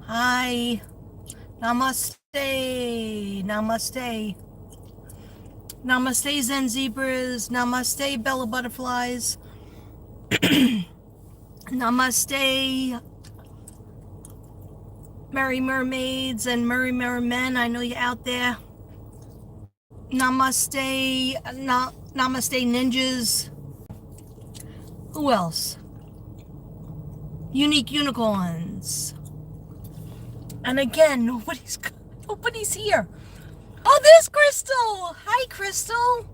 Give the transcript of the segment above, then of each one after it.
Hi. Namaste. Namaste. Namaste, Zen zebras. Namaste, Bella butterflies. Namaste, merry mermaids and merry mermen. I know you're out there. Namaste. Namaste, ninjas. Who else? Unique unicorns. And again, nobody's here. Oh, there's Crystal. Hi, Crystal.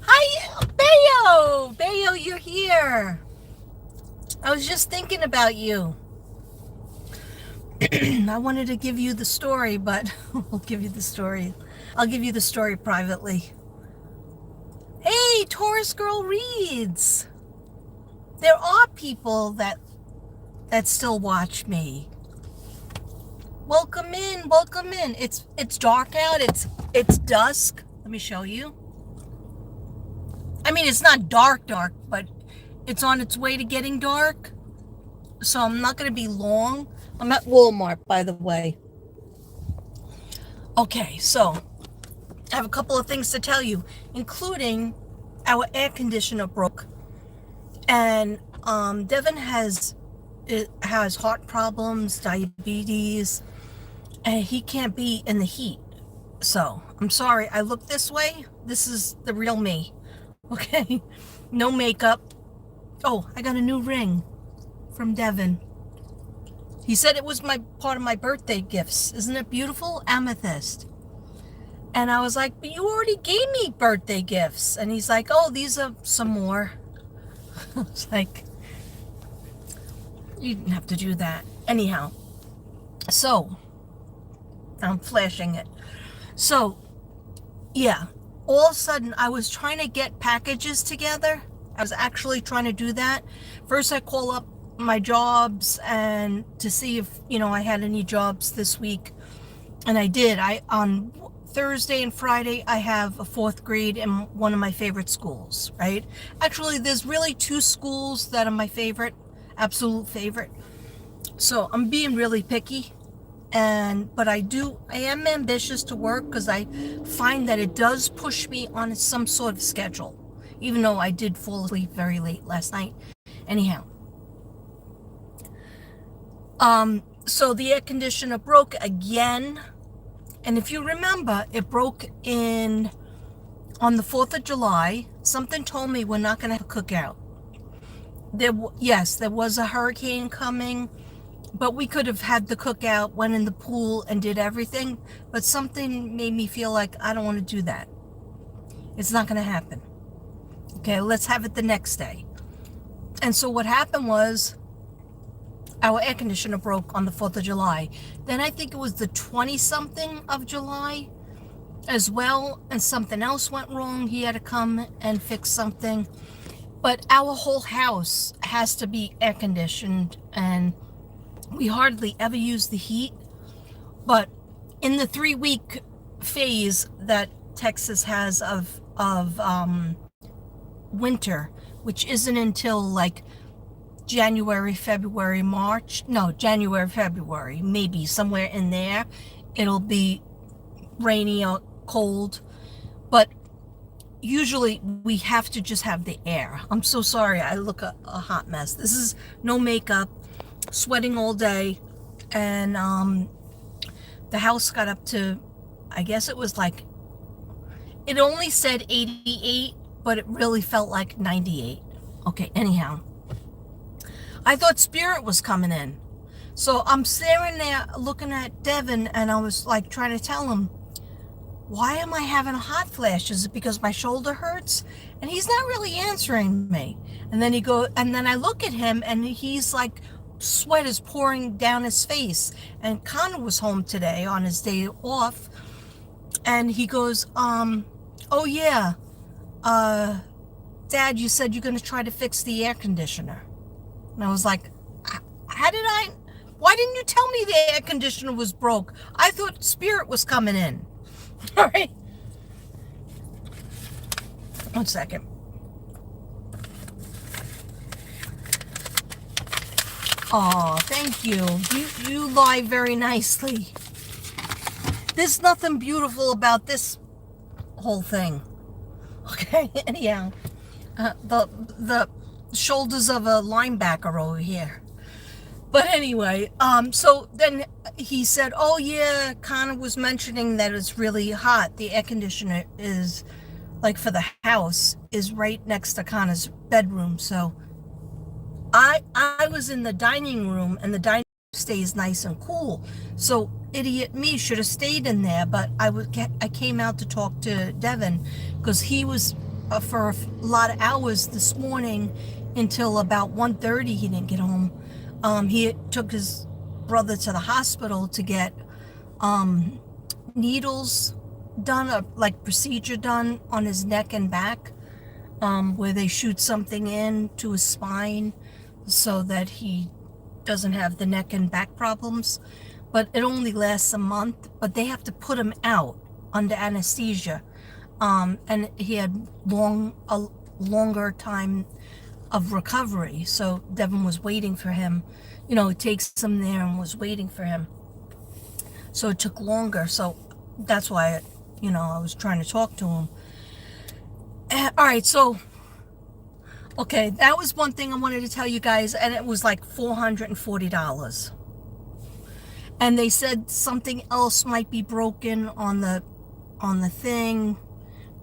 Hi, Bayo. Bayo, you're here. I was just thinking about you. I wanted to give you the story, but I'll give you the story. I'll give you the story privately. Hey, Taurus Girl Reads. There are people that still watch me. Welcome in, welcome in. It's dark out. It's dusk. Let me show you. I mean, it's not dark, but it's on its way to getting dark. So I'm not going to be long. I'm at Walmart, by the way. Okay, so I have a couple of things to tell you, including our air conditioner broke, and Devin has heart problems, diabetes, and he can't be in the heat. So I'm sorry I look this way. This is the real me. Okay, no makeup. Oh, I got a new ring from Devin. He said it was part of my birthday gifts. Isn't it beautiful? Amethyst. And I was like, but you already gave me birthday gifts. And he's like, oh, these are some more. I was like, you didn't have to do that. Anyhow, so I'm flashing it. So, yeah, all of a sudden I was trying to get packages together. I was actually trying to do that. First, I call up my jobs and to see if, I had any jobs this week. And I did. On Thursday and Friday, I have a 4th grade in one of my favorite schools, right? Actually, there's really 2 schools that are my favorite, absolute favorite. So I'm being really picky. But I am ambitious to work because I find that it does push me on some sort of schedule, even though I did fall asleep very late last night. Anyhow. So the air conditioner broke again. And if you remember, it broke on the 4th of July. Something told me we're not going to have a cookout. There was a hurricane coming, but we could have had the cookout, went in the pool and did everything. But something made me feel like I don't want to do that. It's not going to happen. Okay, let's have it the next day. And so what happened was, our air conditioner broke on the 4th of July. Then I think it was the 20-something of July as well, and something else went wrong. He had to come and fix something. But our whole house has to be air conditioned, and we hardly ever use the heat. But in the 3-week phase that Texas has of winter, which isn't until like January, February, March. No, January, February, maybe somewhere in there. It'll be rainy or cold. But usually we have to just have the air. I'm so sorry. I look a hot mess. This is no makeup, sweating all day. And the house got up to, I guess it was like, it only said 88, but it really felt like 98. Okay, anyhow. I thought Spirit was coming in. So I'm staring there looking at Devin, and I was like trying to tell him, why am I having a hot flash? Is it because my shoulder hurts? And he's not really answering me. And then I look at him, and he's like, sweat is pouring down his face. And Connor was home today on his day off. And he goes, oh yeah, Dad, you said you're going to try to fix the air conditioner. And I was like, why didn't you tell me the air conditioner was broke? I thought Spirit was coming in. All right. 1 second. Oh, thank you. You lie very nicely. There's nothing beautiful about this whole thing. Okay, anyhow, the shoulders of a linebacker over here. But anyway, so then he said, "Oh yeah, Connor was mentioning that it's really hot. The air conditioner is like for the house is right next to Connor's bedroom." So I was in the dining room, and the dining room stays nice and cool. So idiot me should have stayed in there, but I came out to talk to Devin because he was for a lot of hours this morning until about 1:30. He didn't get home. He took his brother to the hospital to get needles done, like procedure done on his neck and back, where they shoot something in to his spine so that he doesn't have the neck and back problems. But it only lasts a month, but they have to put him out under anesthesia. And he had a longer time of recovery. So Devin was waiting for him. You know, it takes him there and was waiting for him. So it took longer. So that's why, I was trying to talk to him. All right, so okay, that was one thing I wanted to tell you guys, and it was like $440. And they said something else might be broken on the thing,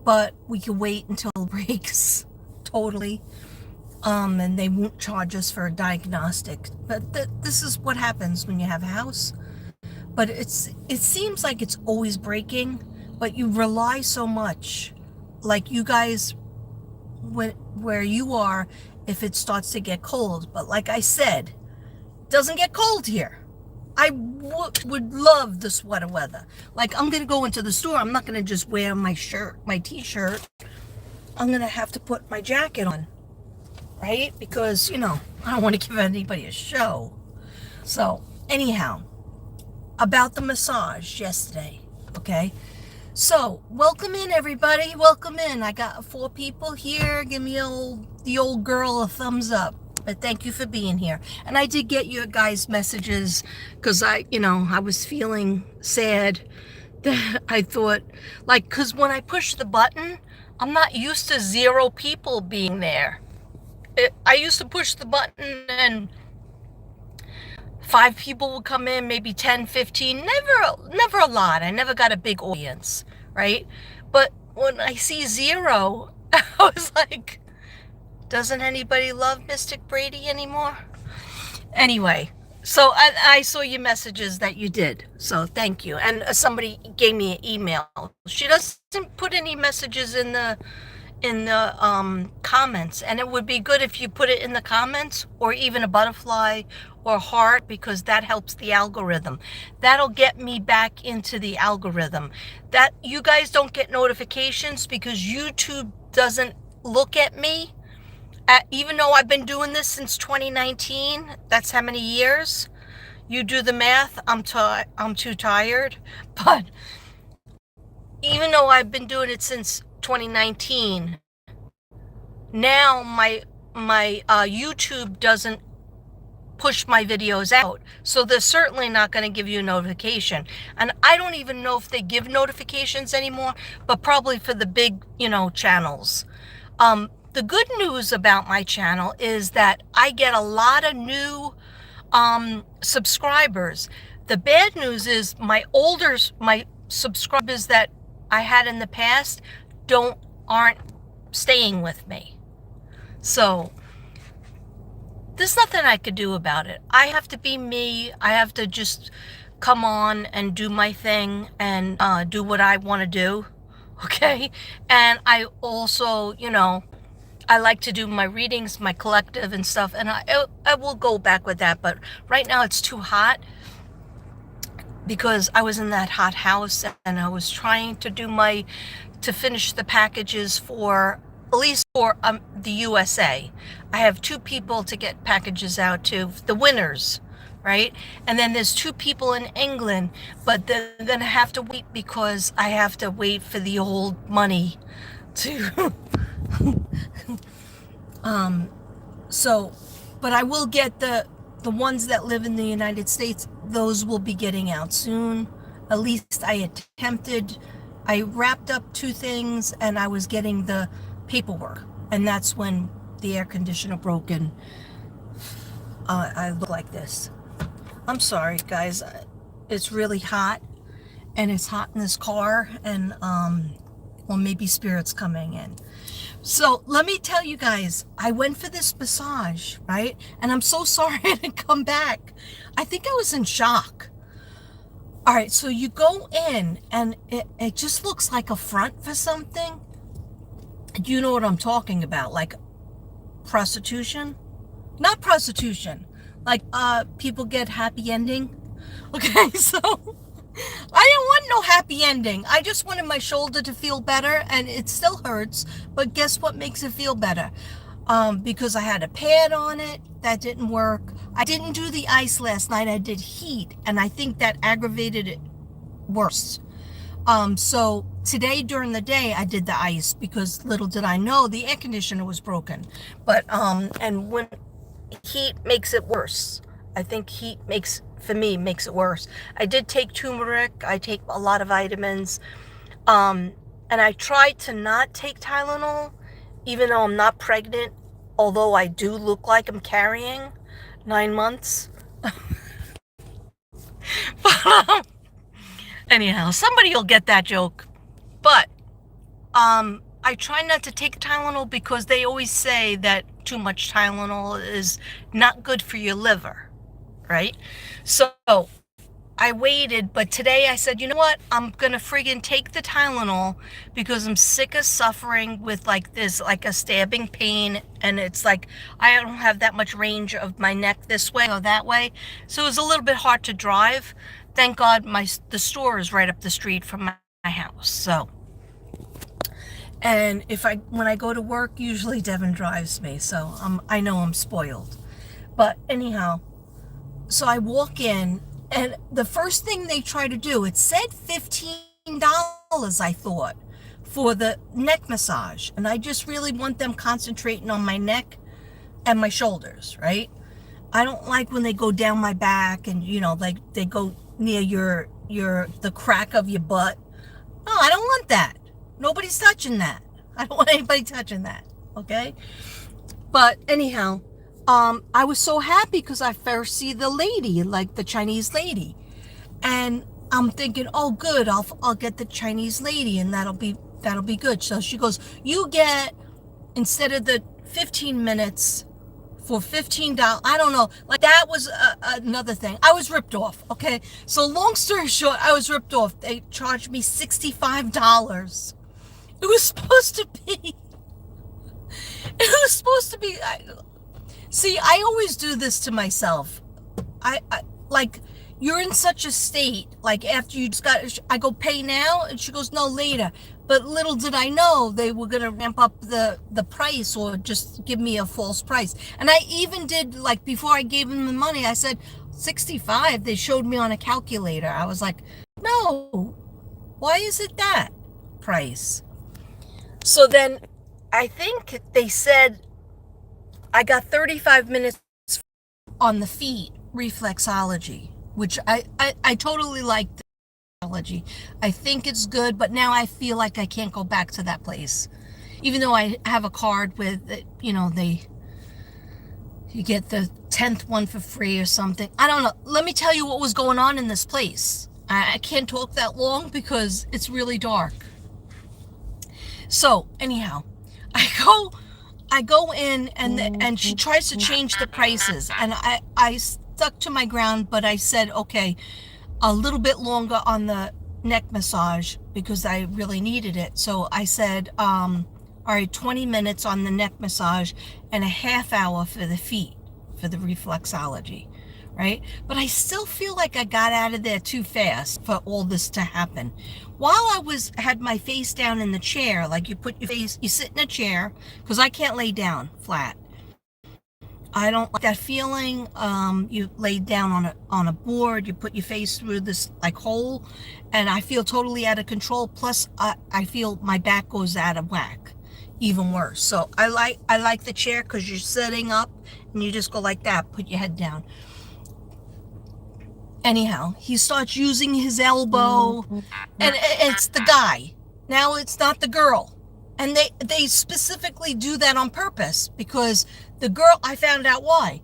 but we could wait until it breaks totally. And they won't charge us for a diagnostic. But this is what happens when you have a house. But it seems like it's always breaking, but you rely so much, like you guys, where you are, if it starts to get cold. But like I said, it doesn't get cold here. I would love the sweater weather. Like, I'm going to go into the store. I'm not going to just wear my t-shirt. I'm going to have to put my jacket on, right? Because, I don't want to give anybody a show. So, anyhow, about the massage yesterday, okay? So, welcome in, everybody. Welcome in. I got 4 people here. Give me the old girl a thumbs up. But thank you for being here. And I did get your guys' messages because I was feeling sad that I thought, like, because when I push the button, I'm not used to 0 people being there. I used to push the button and 5 people would come in, maybe 10, 15, never a lot. I never got a big audience, right? But when I see 0, I was like, doesn't anybody love Mystic Brady anymore? Anyway, so I saw your messages that you did, so thank you. And somebody gave me an email. She doesn't put any messages in the comments, and it would be good if you put it in the comments, or even a butterfly or heart, because that helps the algorithm. That'll get me back into the algorithm. That you guys don't get notifications because YouTube doesn't look at me. Even though I've been doing this since 2019, that's how many years? You do the math. I'm too tired. But even though I've been doing it since 2019, now my YouTube doesn't push my videos out, so they're certainly not going to give you a notification. And I don't even know if they give notifications anymore, but probably for the big channels. The good news about my channel is that I get a lot of new subscribers. The bad news is my subscribers that I had in the past aren't staying with me. So there's nothing I could do about it. I have to be me. I have to just come on and do my thing and do what I want to do. Okay? And I also, I like to do my readings, my collective and stuff, and I will go back with that. But right now it's too hot because I was in that hot house and I was trying to finish the packages for, at least for the USA. I have 2 people to get packages out to, the winners, right? And then there's 2 people in England, but they're going to have to wait because I have to wait for the old money to... So, but I will get the the ones that live in the United States, those will be getting out soon. At least I attempted. I wrapped up 2 things and I was getting the paperwork. And that's when the air conditioner broke and I look like this. I'm sorry, guys. It's really hot. And it's hot in this car. And, well, maybe Spirit's coming in. So let me tell you guys, I went for this massage, right? And I'm so sorry I didn't come back. I think I was in shock. All right, so you go in and it just looks like a front for something. You know what I'm talking about, like prostitution? Not prostitution, like people get happy ending. Okay, so I didn't want no happy ending. I just wanted my shoulder to feel better, and it still hurts, but guess what makes it feel better? Because I had a pad on it, that didn't work. I didn't do the ice last night, I did heat, and I think that aggravated it worse. So today during the day, I did the ice because little did I know the air conditioner was broken. But, and when heat makes it worse, I think heat makes it worse. I did take turmeric. I take a lot of vitamins. And I tried to not take Tylenol, even though I'm not pregnant, although I do look like I'm carrying 9 months. But, anyhow, somebody will get that joke. But, I try not to take Tylenol because they always say that too much Tylenol is not good for your liver, right? So I waited, but today I said, you know what? I'm going to friggin' take the Tylenol because I'm sick of suffering with like this, like a stabbing pain. And it's like, I don't have that much range of my neck this way or that way. So it was a little bit hard to drive. Thank God the store is right up the street from my house. So, and when I go to work, usually Devin drives me. So I know I'm spoiled. But anyhow, so I walk in, and the first thing they try to do, it said $15, I thought, for the neck massage. And I just really want them concentrating on my neck and my shoulders, right? I don't like when they go down my back and, you know, like they go near the crack of your butt. No, I don't want that. Nobody's touching that. I don't want anybody touching that, okay? But anyhow, I was so happy because I first see the lady, like the Chinese lady. And I'm thinking, oh, good, I'll get the Chinese lady and that'll be good. So she goes, you get, instead of the 15 minutes for $15, I don't know, like that was another thing. I was ripped off, okay? So long story short, I was ripped off. They charged me $65. It was supposed to be, see, I always do this to myself. I like, you're in such a state, like after you just I go, pay now? And she goes, no, later. But little did I know they were going to ramp up the price or just give me a false price. And I even did, like, before I gave them the money, I said, 65. They showed me on a calculator. I was like, no, why is it that price? So then I think they said I got 35 minutes on the feet reflexology, which I totally like the reflexology. I think it's good, but now I feel like I can't go back to that place. Even though I have a card with, you know, you get the 10th one for free or something. I don't know. Let me tell you what was going on in this place. I can't talk that long because it's really dark. So anyhow, I go in and she tries to change the prices, and I stuck to my ground, but I said, okay, a little bit longer on the neck massage because I really needed it. So I said, all right, 20 minutes on the neck massage and a half hour for the feet, for the reflexology, right? But I still feel like I got out of there too fast for all this to happen. While I had my face down in the chair, like you sit in a chair, because I can't lay down flat. I don't like that feeling. You lay down on a board, you put your face through this like hole, and I feel totally out of control. Plus, I feel my back goes out of whack, even worse. So I like the chair because you're sitting up and you just go like that, put your head down. Anyhow, he starts using his elbow, and it's the guy. Now it's not the girl. And they specifically do that on purpose, because the girl, I found out why.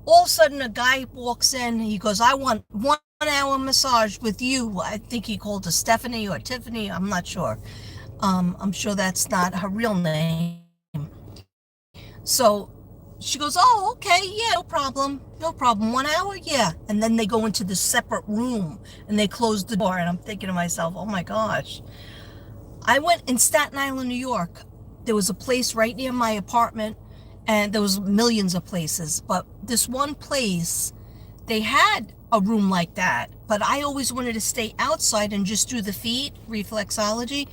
All of a sudden, a guy walks in, he goes, I want 1 hour massage with you. I think he called her Stephanie or Tiffany, I'm not sure. I'm sure that's not her real name. So she goes, oh, okay, yeah, no problem. 1 hour, yeah. And then they go into the separate room and they close the door. And I'm thinking to myself, oh my gosh. I went in Staten Island, New York. There was a place right near my apartment, and there was millions of places. But this one place, they had a room like that. But I always wanted to stay outside and just do the feet, reflexology.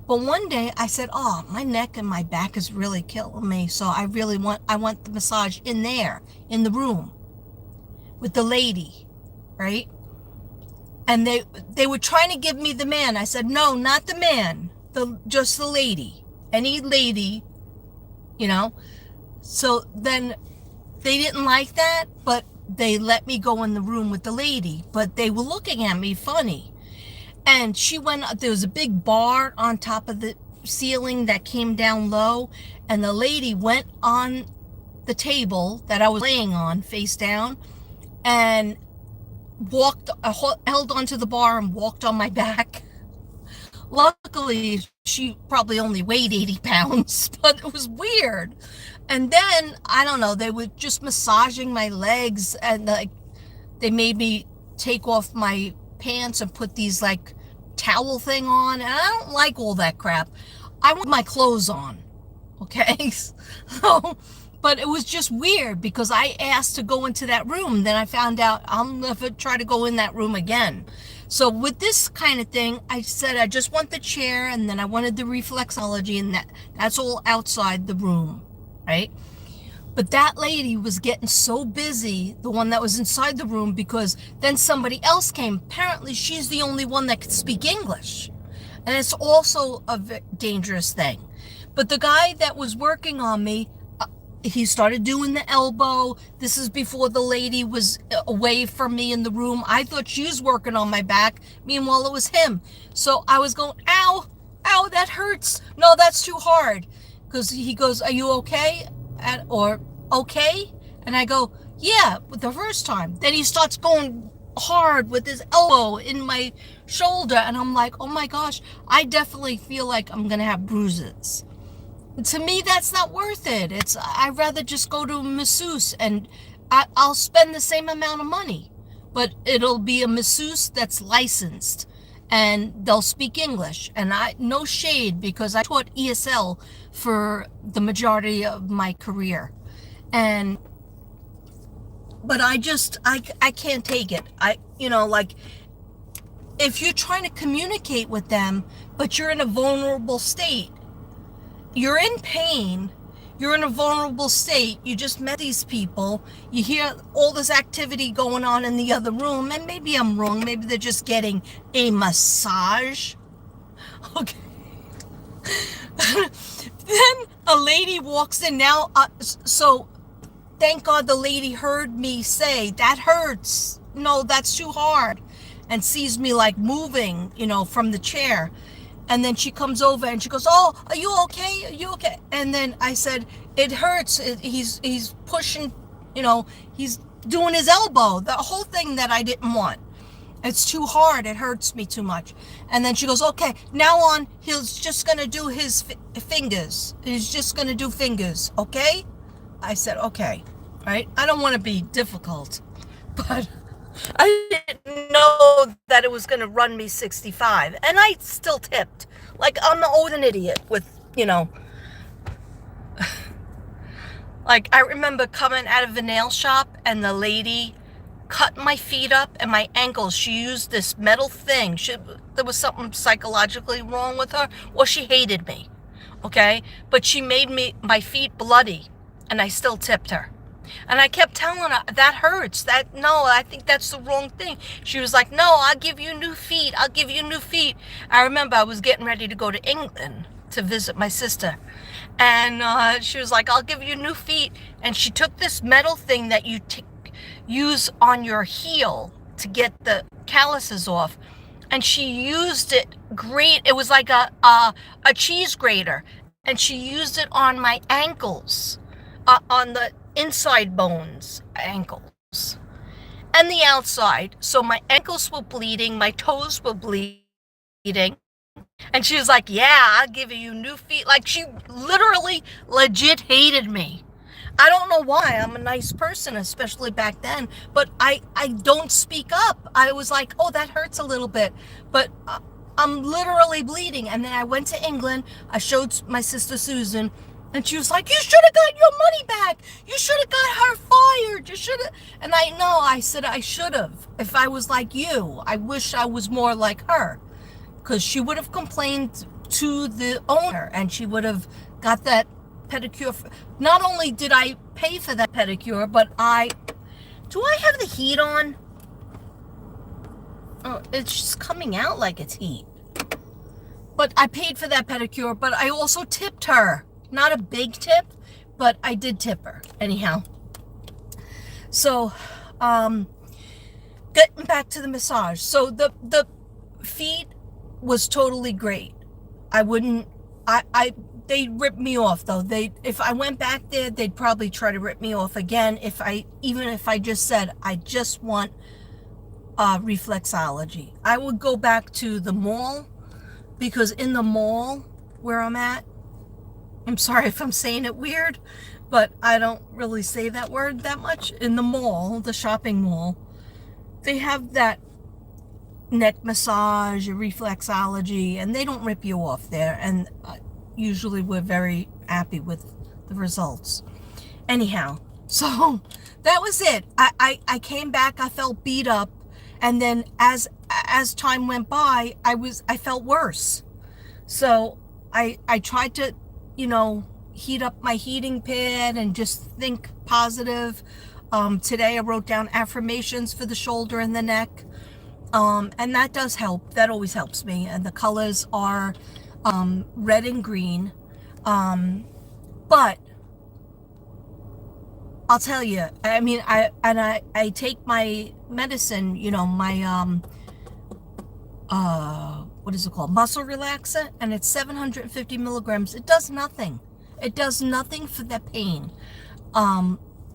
But one day I said, oh, my neck and my back is really killing me. So I want the massage in there, in the room with the lady, right? And they were trying to give me the man. I said, no, not the man, just the lady, any lady, you know? So then they didn't like that, but they let me go in the room with the lady, but they were looking at me funny. And there was a big bar on top of the ceiling that came down low, and the lady went on the table that I was laying on, face down, and held onto the bar and walked on my back. Luckily, she probably only weighed 80 pounds, but it was weird. And then, I don't know, they were just massaging my legs, and they made me take off my pants and put these towel thing on, and I don't like all that crap. I want my clothes on, okay? So, but it was just weird, because I asked to go into that room. Then I found out I'll never try to go in that room again. So with this kind of thing, I said I just want the chair, and then I wanted the reflexology, and that's all outside the room, right? But that lady was getting so busy, the one that was inside the room, because then somebody else came. Apparently, she's the only one that could speak English. And it's also a dangerous thing. But the guy that was working on me, he started doing the elbow. This is before the lady was away from me in the room. I thought she was working on my back. Meanwhile, it was him. So I was going, ow, that hurts. No, that's too hard. Because he goes, are you okay? Or okay? And I go, yeah, the first time. Then he starts going hard with his elbow in my shoulder, and I'm like, oh my gosh, I definitely feel like I'm gonna have bruises. To me, that's not worth it. I'd rather just go to a masseuse, and I'll spend the same amount of money, but it'll be a masseuse that's licensed, and they'll speak English. And no shade, because I taught ESL for the majority of my career, but I can't take it. If you're trying to communicate with them, but you're in a vulnerable state, you're in pain, you're in a vulnerable state, you just met these people, you hear all this activity going on in the other room, and maybe I'm wrong, maybe they're just getting a massage. Okay. Then a lady walks in now, so thank God the lady heard me say, that hurts, no, that's too hard, and sees me moving, from the chair. And then she comes over and she goes, oh, are you okay? Are you okay? And then I said, it hurts. He's pushing, he's doing his elbow, the whole thing that I didn't want. It's too hard. It hurts me too much. And then she goes, okay, now on, he's just going to do his fingers. He's just going to do fingers, okay? I said, okay, right? I don't want to be difficult, but I didn't know that it was going to run me 65, and I still tipped. I'm old an idiot with, I remember coming out of the nail shop, and the lady cut my feet up and my ankles. She used this metal thing. There was something psychologically wrong with her, or she hated me, okay? But she made my feet bloody, and I still tipped her. And I kept telling her, that hurts. No, I think that's the wrong thing. She was like, no, I'll give you new feet. I'll give you new feet. I remember I was getting ready to go to England to visit my sister. And she was like, I'll give you new feet. And she took this metal thing that you use on your heel, to get the calluses off, and she used it great. It was like a cheese grater, and she used it on my ankles, on the inside bones, ankles, and the outside. So my ankles were bleeding, my toes were bleeding. And she was like, yeah, I'll give you new feet. Like, she literally legit hated me. I don't know why. I'm a nice person, especially back then, but I don't speak up. I was like, oh, that hurts a little bit, but I'm literally bleeding. And then I went to England. I showed my sister Susan, and she was like, you should have got your money back. You should have got her fired. You should have. And I said I should have. If I was like you, I wish I was more like her, because she would have complained to the owner, and she would have got that pedicure. Not only did I pay for that pedicure, but do I have the heat on? Oh, it's just coming out like it's heat. But I paid for that pedicure, but I also tipped her. Not a big tip, but I did tip her. Anyhow. So, getting back to the massage. So the feet was totally great. They ripped me off though. If I went back there, they'd probably try to rip me off again. Even if I just said, I just want reflexology. I would go back to the mall, because in the mall where I'm at, I'm sorry if I'm saying it weird, but I don't really say that word that much. In the mall, the shopping mall, they have that neck massage, reflexology, and they don't rip you off there. And usually we're very happy with the results. Anyhow, so that was it. I came back, I felt beat up, and then as time went by, I felt worse. So I tried to, heat up my heating pad and just think positive. Today I wrote down affirmations for the shoulder and the neck. And that does help. That always helps me. And the colors are red and green. But I'll tell you, I mean, I take my medicine, my what is it called? Muscle relaxant, and it's 750 milligrams. It does nothing. It does nothing for the pain.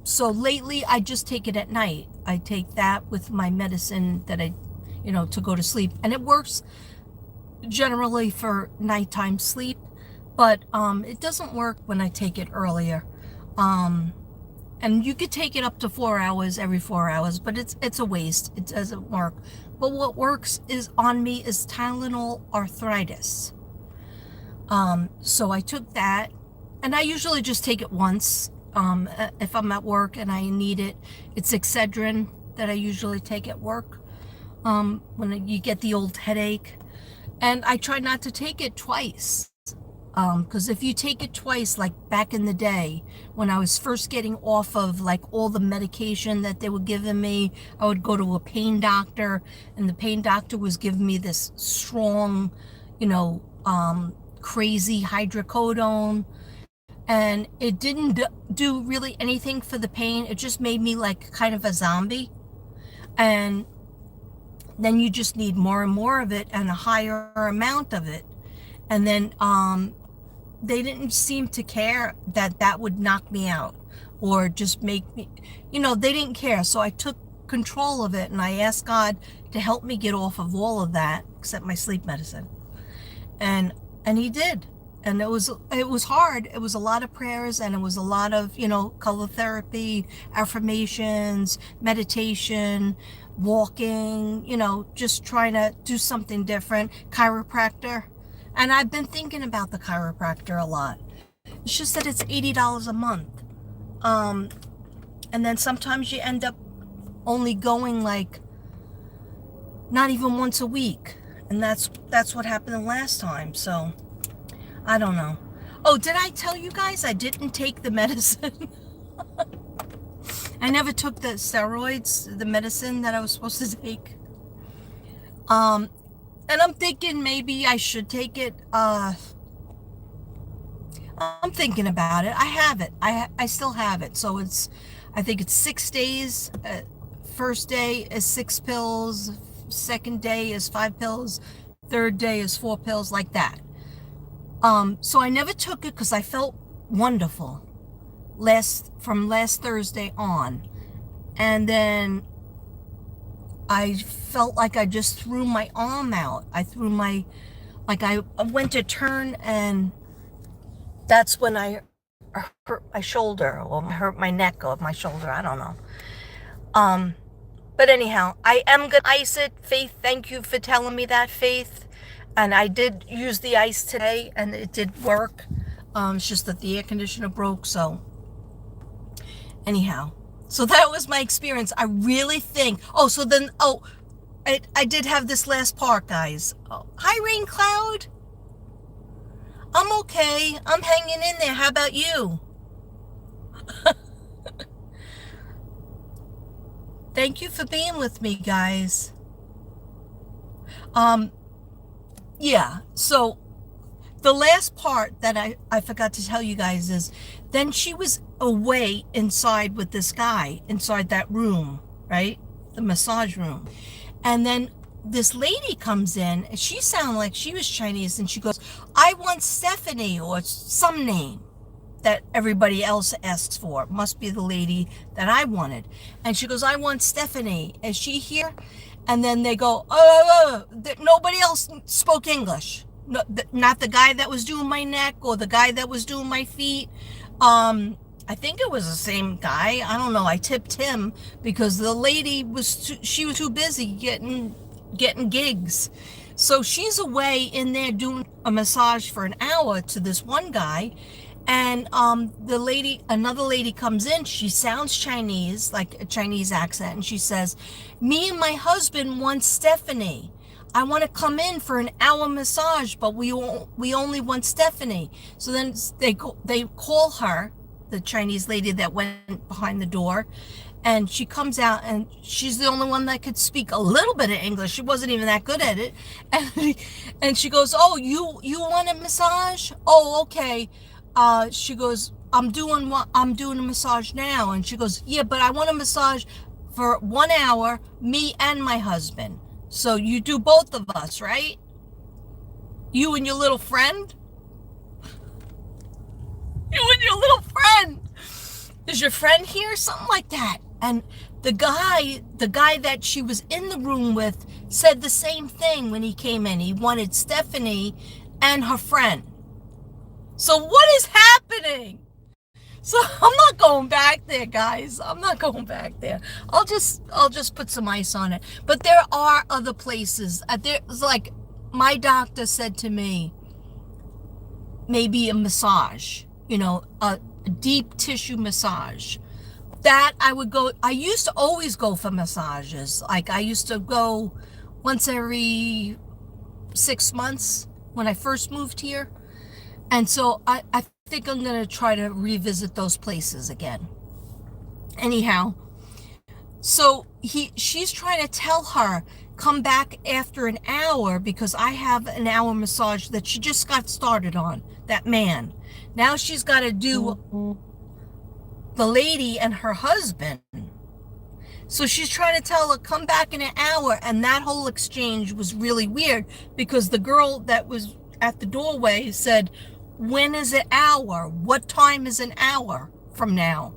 So lately I just take it at night. I take that with my medicine that to go to sleep, and it works generally for nighttime sleep, but it doesn't work when I take it earlier. And you could take it up to 4 hours every 4 hours, but it's a waste. It doesn't work. But what works on me is Tylenol arthritis. So I took that, and I usually just take it once. If I'm at work and I need it, it's Excedrin that I usually take at work. When you get the old headache, and I try not to take it twice, because if you take it twice, like back in the day when I was first getting off of like all the medication that they were giving me, I would go to a pain doctor, and the pain doctor was giving me this strong, crazy hydrocodone, and it didn't do really anything for the pain. It just made me like kind of a zombie, and then you just need more and more of it and a higher amount of it. And then they didn't seem to care that would knock me out or just make me, they didn't care. So I took control of it, and I asked God to help me get off of all of that except my sleep medicine. And he did. And it was hard. It was a lot of prayers, and it was a lot of, color therapy, affirmations, meditation, walking, just trying to do something different. Chiropractor. And I've been thinking about the chiropractor a lot. It's just that it's $80 a month. And then sometimes you end up only going like not even once a week. And that's what happened the last time. So I don't know. Oh, did I tell you guys I didn't take the medicine? I never took the steroids, the medicine that I was supposed to take. And I'm thinking maybe I should take it. I'm thinking about it. I have it. I still have it. So I think it's 6 days first day is 6 pills, second day is 5 pills, third day is 4 pills, like that. So I never took it because I felt wonderful from last Thursday on. And then I felt like I just threw my arm out. I went to turn, and that's when I hurt my shoulder, or hurt my neck or my shoulder, I don't know. But anyhow, I am gonna ice it. Faith, thank you for telling me that, Faith. And I did use the ice today, and it did work. It's just that the air conditioner broke, so anyhow. So that was my experience. I really think, I did have this last part, guys. Oh, hi, Rain Cloud. I'm okay. I'm hanging in there. How about you? Thank you for being with me, guys. Yeah, so the last part that I forgot to tell you guys is, then she was away inside with this guy inside that room, right? The massage room. And then this lady comes in, and she sounded like she was Chinese, and she goes, I want Stephanie, or some name that everybody else asks for. It must be the lady that I wanted. And she goes, I want Stephanie. Is she here? And then they go, nobody else spoke English. No, not the guy that was doing my neck or the guy that was doing my feet. I think it was the same guy. I don't know. I tipped him because the lady was too busy getting gigs. So she's away in there doing a massage for an hour to this one guy. And another lady comes in. She sounds Chinese, like a Chinese accent, and she says, me and my husband want Stephanie. I want to come in for an hour massage, but we only want Stephanie. So then they call her, the Chinese lady that went behind the door, and she comes out, and she's the only one that could speak a little bit of English. She wasn't even that good at it. And she goes, oh, you want a massage? Oh, okay. She goes, I'm doing a massage now. And she goes, yeah, but I want a massage for 1 hour, me and my husband. So you do both of us, right? You and your little friend? You and your little friend. Is your friend here? Something like that. And the guy that she was in the room with said the same thing when he came in. He wanted Stephanie and her friend. So what is happening? So I'm not going back there, guys. I'm not going back there. I'll just put some ice on it. But there are other places. There's like, my doctor said to me, maybe a massage, a deep tissue massage. That I would go. I used to always go for massages. Like, I used to go once every 6 months when I first moved here. And so I think I'm going to try to revisit those places again. Anyhow, so she's trying to tell her, come back after an hour, because I have an hour massage that she just got started on, that man. Now she's got to do the lady and her husband. So she's trying to tell her, come back in an hour. And that whole exchange was really weird, because the girl that was at the doorway said, when is an hour? What time is an hour from now?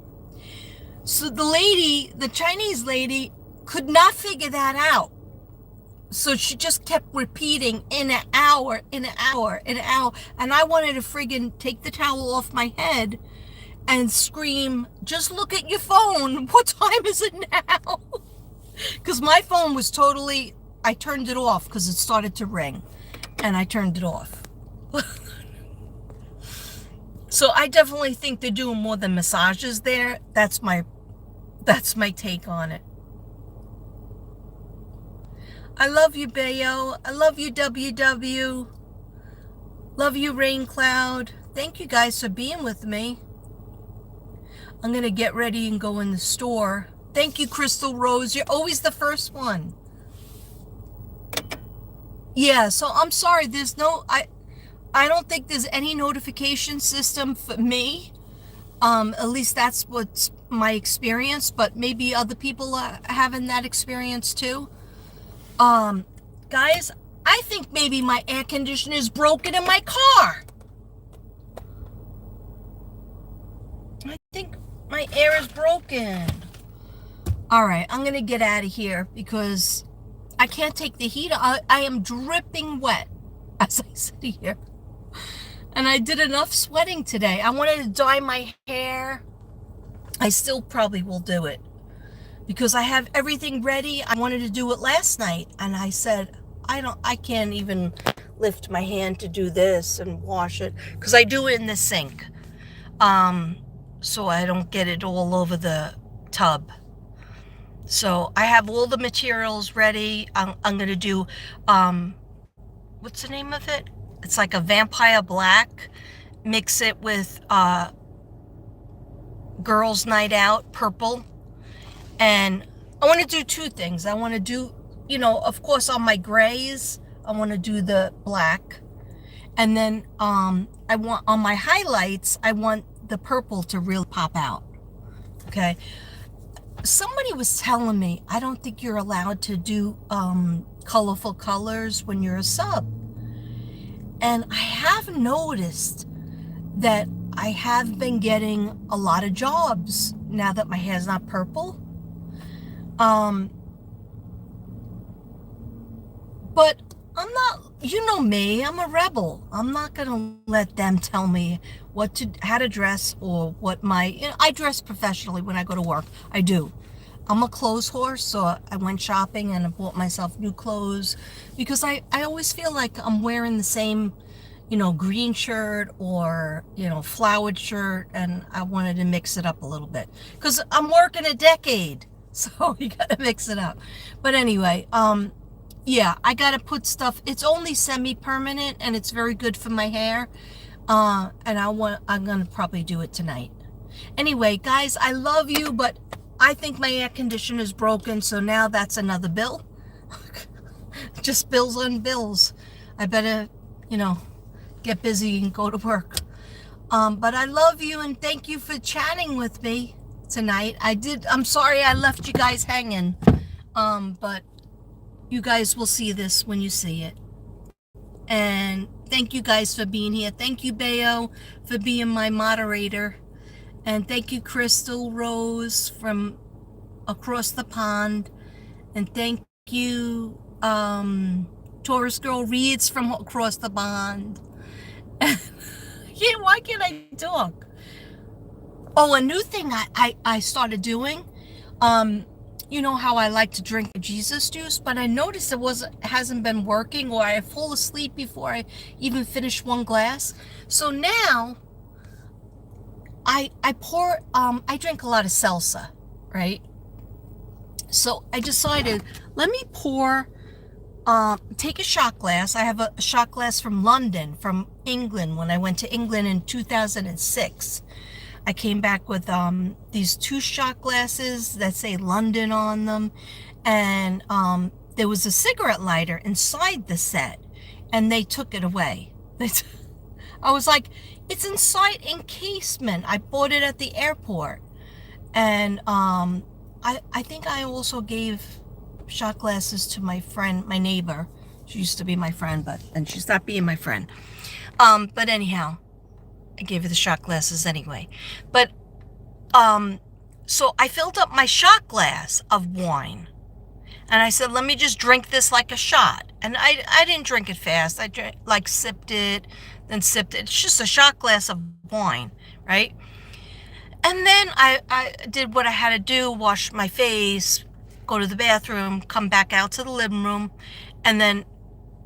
So the Chinese lady, could not figure that out. So she just kept repeating, in an hour, in an hour, in an hour. And I wanted to friggin' take the towel off my head and scream, just look at your phone. What time is it now? Because my phone was I turned it off because it started to ring. And I turned it off. So I definitely think they're doing more than massages there. That's my take on it. I love you, Bayo. I love you, WW. Love you, Rain Cloud. Thank you guys for being with me. I'm going to get ready and go in the store. Thank you, Crystal Rose. You're always the first one. Yeah, so I'm sorry. I don't think there's any notification system for me. At least that's what's my experience, but maybe other people are having that experience too. Guys, I think maybe my air conditioner is broken in my car. I think my air is broken. All right, I'm gonna get out of here because I can't take the heat. I am dripping wet as I sit here. And I did enough sweating today. I wanted to dye my hair. I still probably will do it because I have everything ready. I wanted to do it last night and I said, I can't even lift my hand to do this and wash it because I do it in the sink. So I don't get it all over the tub. So I have all the materials ready. I'm going to do, what's the name of it? It's like a vampire black. Mix it with Girls Night Out purple. And I want to do two things. I want to do, of course, on my grays, I want to do the black. And then I want, on my highlights, I want the purple to really pop out. Okay. Somebody was telling me, I don't think you're allowed to do colorful colors when you're a sub. And I have noticed that I have been getting a lot of jobs now that my hair's not purple. But I'm not, you know me, I'm a rebel. I'm not going to let them tell me how to dress or what I dress professionally when I go to work. I do. I'm a clothes horse, so I went shopping and I bought myself new clothes because I always feel like I'm wearing the same, green shirt or, flowered shirt, and I wanted to mix it up a little bit because I'm working a decade, so you got to mix it up. But anyway, yeah, I got to put stuff, it's only semi-permanent and it's very good for my hair, and I'm going to probably do it tonight. Anyway, guys, I love you, but I think my air conditioner is broken, so now that's another bill. Just bills on bills. I better, get busy and go to work. But I love you and thank you for chatting with me tonight. I'm sorry I left you guys hanging. But you guys will see this when you see it. And thank you guys for being here. Thank you, Bayo, for being my moderator. And thank you, Crystal Rose from across the pond. And thank you, Taurus Girl Reads from across the pond. Yeah, why can't I talk? Oh, a new thing I started doing. You know how I like to drink Jesus juice, but I noticed it hasn't been working, or I fall asleep before I even finish one glass. So now I pour, I drink a lot of salsa, right? So I decided, let me pour, take a shot glass. I have a shot glass from London, from England, when I went to England in 2006. I came back with these 2 shot glasses that say London on them. And there was a cigarette lighter inside the set, and they took it away. I was like, it's inside encasement. I bought it at the airport. And I think I also gave shot glasses to my friend, my neighbor. She used to be my friend, and she stopped being my friend. But anyhow, I gave her the shot glasses anyway. But so I filled up my shot glass of wine. And I said, let me just drink this like a shot. And I didn't drink it fast. I sipped it, then sipped it. It's just a shot glass of wine, right? And then I did what I had to do, wash my face, go to the bathroom, come back out to the living room, and then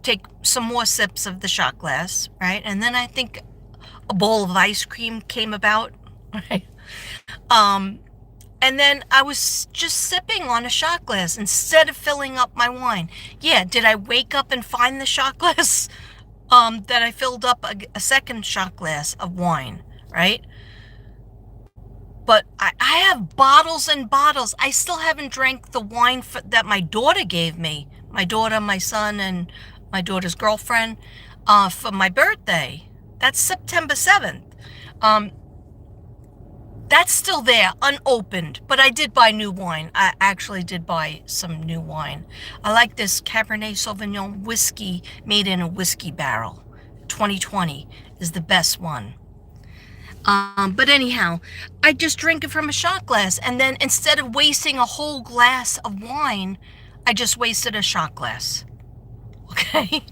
take some more sips of the shot glass, right? And then I think a bowl of ice cream came about, right? And then I was just sipping on a shot glass instead of filling up my wine. Yeah, did I wake up and find the shot glass? That I filled up a second shot glass of wine, right? But I have bottles and bottles. I still haven't drank the wine that my daughter gave me. My daughter, my son, and my daughter's girlfriend for my birthday. That's September 7th. That's still there, unopened. But I did buy new wine. I actually did buy some new wine. I like this Cabernet Sauvignon whiskey made in a whiskey barrel. 2020 is the best one. But anyhow, I just drink it from a shot glass. And then instead of wasting a whole glass of wine, I just wasted a shot glass. Okay?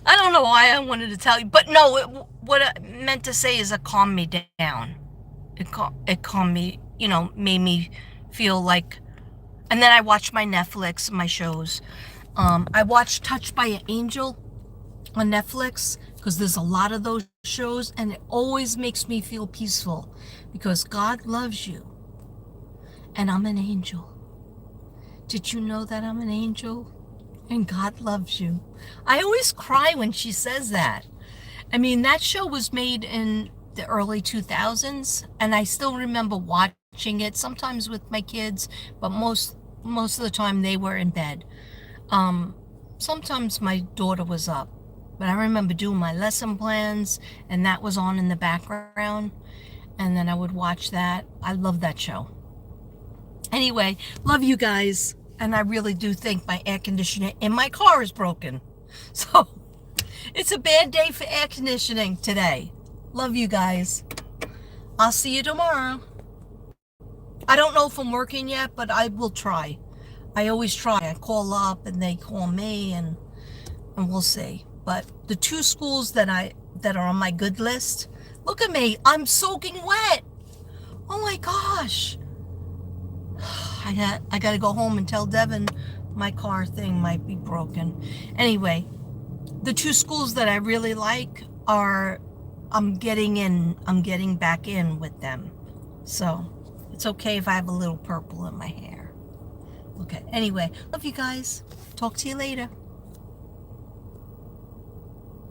I don't know why I wanted to tell you. But no, what I meant to say is it calmed me down. It calmed me, made me feel like, and then I watched my Netflix, my shows. I watched Touched by an Angel on Netflix because there's a lot of those shows, and it always makes me feel peaceful because God loves you and I'm an angel. Did you know that I'm an angel and God loves you? I always cry when she says that. I mean, that show was made in the early 2000s, and I still remember watching it sometimes with my kids, but most of the time they were in bed. Sometimes my daughter was up, but I remember doing my lesson plans and that was on in the background, and then I would watch that. I love that show. Anyway, love you guys, and I really do think my air conditioner in my car is broken. So it's a bad day for air conditioning today. Love you guys. I'll see you tomorrow. I don't know if I'm working yet, but I will try. I always try. I call up and they call me, and we'll see. But the 2 schools that are on my good list, look at me. I'm soaking wet. Oh my gosh. I got to go home and tell Devin my car thing might be broken. Anyway, the 2 schools that I really like are, I'm getting back in with them. So it's okay if I have a little purple in my hair. Okay, anyway, love you guys. Talk to you later.